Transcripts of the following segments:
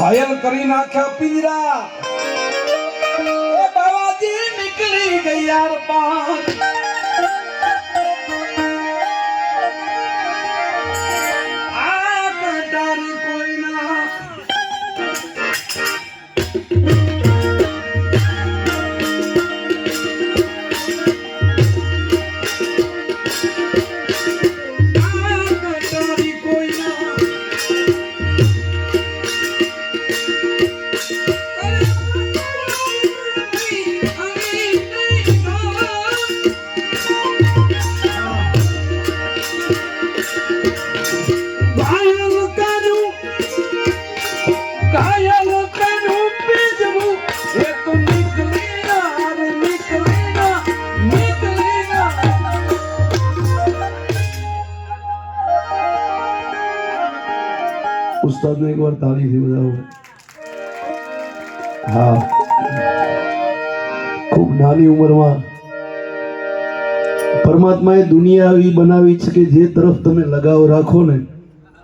ઘાયલ કરી નાખ્યા પિંજરા એ બાવાજી નીકળી ગઈ યાર પાર આ કટારી કોઈના उस्ताद ने एक बार ताली थी बजाओ। हाँ खूब नानी उम्र में परमात्मा ए दुनिया एवी बनावी छे के जे तरफ तमे लगाव राखो ने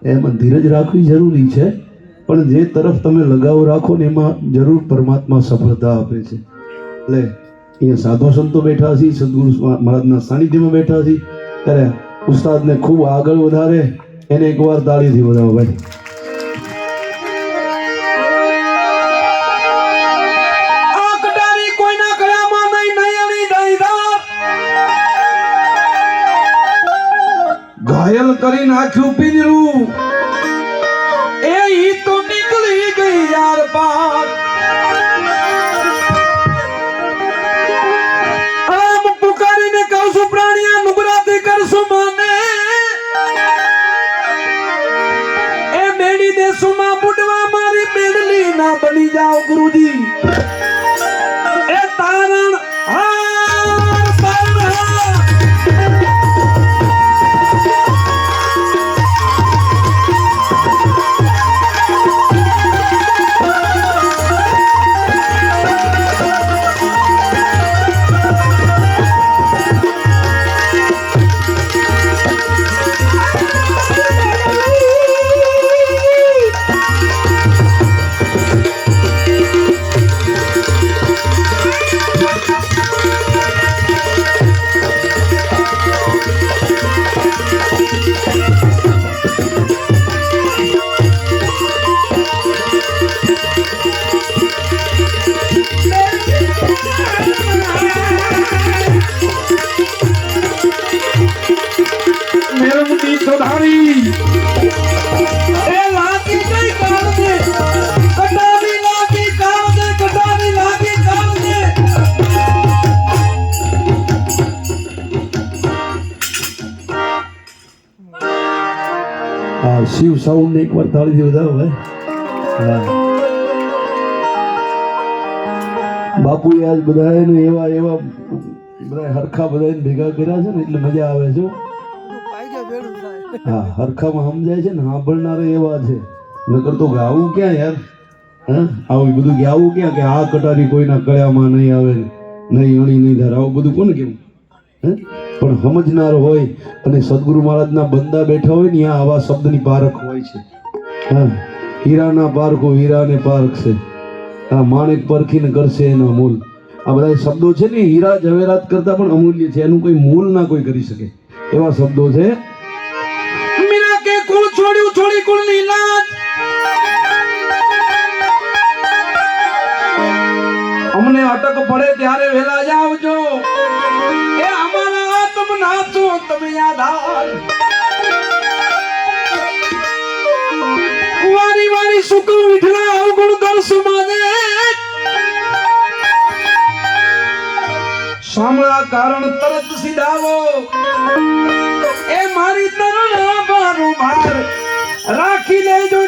एमां धीरज राखवी जरूरी छे पण जे तरफ तमे लगाव राखो ने एमां जरूर परमात्मा सफलता आपे छे। એટલે અહીંયા સાધુ સંતો બેઠા છે સદગુરુ મહારાજના સાનિધ્યમાં બેઠા છે ત્યારે ઉસ્તાદને ખૂબ આગળ વધારે એને એકવાર તાળીથી વધાવો ભાઈ। घायल करी नाख्यू पिंजरू ए ही तो निकली गई यार पार आम पुकारी ने कहू सु प्राणिया नुबराती करसु माने ए मेडी देसु मा बुडवा मारी मेडली ना बनी जाओ गुरुजी ए तारण सुधारी ए लागी गई काल दे कटारी लागी काल दे कटारी लागी काल दे आ शिव साउंड ने एक बार ताली दे बजाओ भाई। हां बापू आज बधाए ने एवा एवा बधाए हरखा बधाए भेगा કર્યા છે ને એટલે મજા આવે છે। हाँ हरखाમાં સમજાય છે ને સાંભળનારે એવા છે નકર તો ગાવું ક્યાં યાર હા આવું બધું ગાવું ક્યાં કે આ કટારી કોઈના કળામાં નહીં આવે નહીં અણી નહીં ધર આવું બધું કોને કેવું હે પણ સમજનાર હોય અને સદગુરુ મહારાજના બંદા બેઠા હોય ને ત્યાં આવા શબ્દની પારખ હોય છે। હા હીરાના પારખો હીરાને પારખશે આ માણેક પરખીને કરશે એના મૂલ આ બધા શબ્દો છે ને હીરા જવેરાત કરતા પણ અમૂલ્ય છે એનું કોઈ મૂલ ના કોઈ કરી શકે એવા શબ્દો છે। कुल छोड़ी छोड़ी कुल नीलाज हमने अटक पड़े त्यारे वेला जाओ जो ए हमारा तुम नाचो तुम आधार वारी वारी सुख विठला अवगुण कर सुमाने सामला कारण तरत सीधावो ए मारी तरला बारू भार राखी ले जो